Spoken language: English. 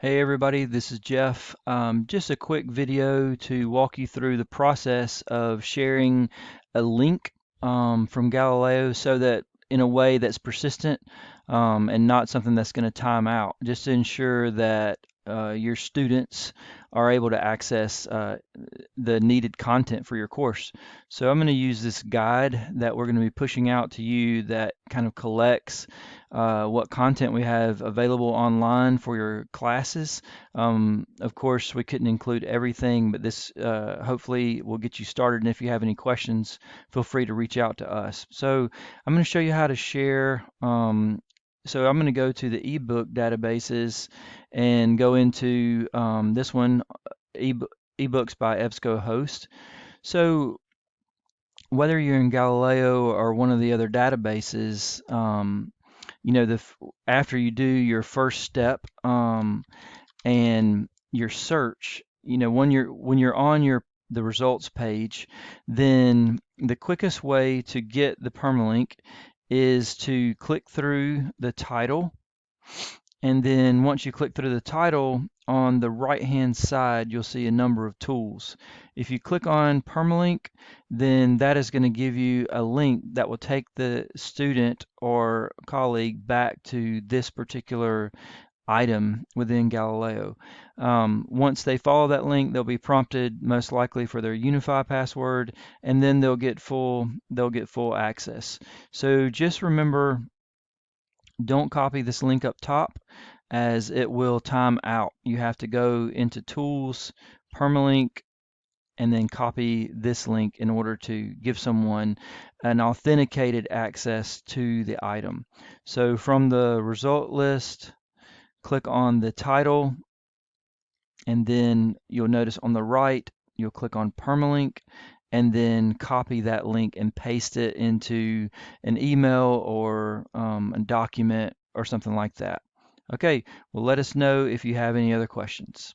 Hey everybody, this is Jeff. Just a quick video to walk you through the process of sharing a link from Galileo so that in a way that's persistent and not something that's going to time out, just to ensure that your students are able to access the needed content for your course. So I'm going to use this guide that we're going to be pushing out to you that kind of collects what content we have available online for your classes. Of course, we couldn't include everything, but this hopefully will get you started. And if you have any questions, feel free to reach out to us. So I'm going to show you how to share. So I'm going to go to the ebook databases and go into this one, ebooks by EBSCOhost. So whether you're in Galileo or one of the other databases, you know, after you do your first step and your search, you know, when you're on the results page, then the quickest way to get the permalink is to click through the title, and then once you click through the title, on the right hand side you'll see a number of tools. If you click on permalink, then that is going to give you a link that will take the student or colleague back to this particular item within Galileo. Once they follow that link, they'll be prompted most likely for their Unify password, and then they'll get full access. So just remember, don't copy this link up top as it will time out. You have to go into Tools, Permalink, and then copy this link in order to give someone an authenticated access to the item. So from the result list, click on the title, and then you'll notice on the right, you'll click on Permalink, and then copy that link and paste it into an email or a document or something like that. Okay, well, let us know if you have any other questions.